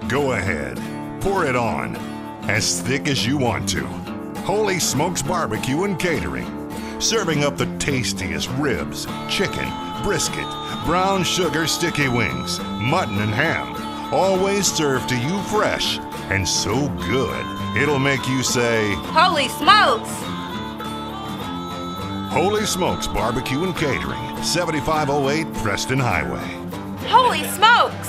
Go ahead, pour it on, as thick as you want to. Holy Smokes Barbecue and Catering, serving up the tastiest ribs, chicken, brisket, brown sugar sticky wings, mutton and ham, always served to you fresh and so good, it'll make you say, Holy smokes! Holy Smokes Barbecue and Catering, 7508 Preston Highway. Holy smokes!